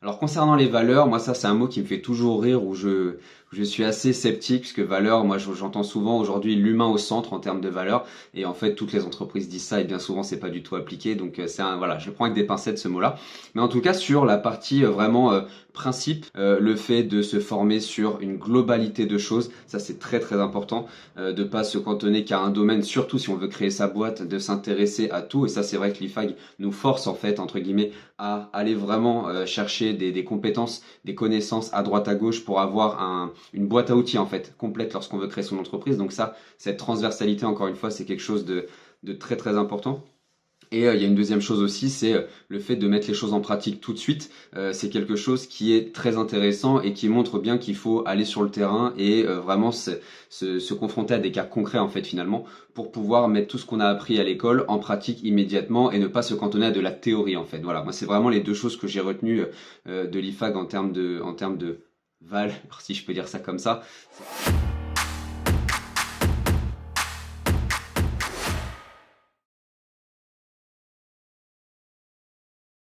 Alors concernant les valeurs, moi ça c'est un mot qui me fait toujours rire où je suis assez sceptique puisque valeur, moi j'entends souvent aujourd'hui l'humain au centre en termes de valeur et en fait toutes les entreprises disent ça et bien souvent c'est pas du tout appliqué donc c'est un voilà, je le prends avec des pincettes ce mot-là. Mais en tout cas sur la partie vraiment principe, le fait de se former sur une globalité de choses, ça c'est très très important de pas se cantonner qu'à un domaine, surtout si on veut créer sa boîte, de s'intéresser à tout et ça c'est vrai que l'IFAG nous force en fait entre guillemets à aller vraiment chercher des compétences, des connaissances à droite à gauche pour avoir une boîte à outils en fait complète lorsqu'on veut créer son entreprise. Donc ça, cette transversalité encore une fois, c'est quelque chose de très très important. Et il y a une deuxième chose aussi, c'est le fait de mettre les choses en pratique tout de suite. C'est quelque chose qui est très intéressant et qui montre bien qu'il faut aller sur le terrain et vraiment se confronter à des cas concrets en fait finalement pour pouvoir mettre tout ce qu'on a appris à l'école en pratique immédiatement et ne pas se cantonner à de la théorie en fait. Voilà, moi c'est vraiment les deux choses que j'ai retenues de l'IFAG en termes de valeur, si je peux dire ça comme ça.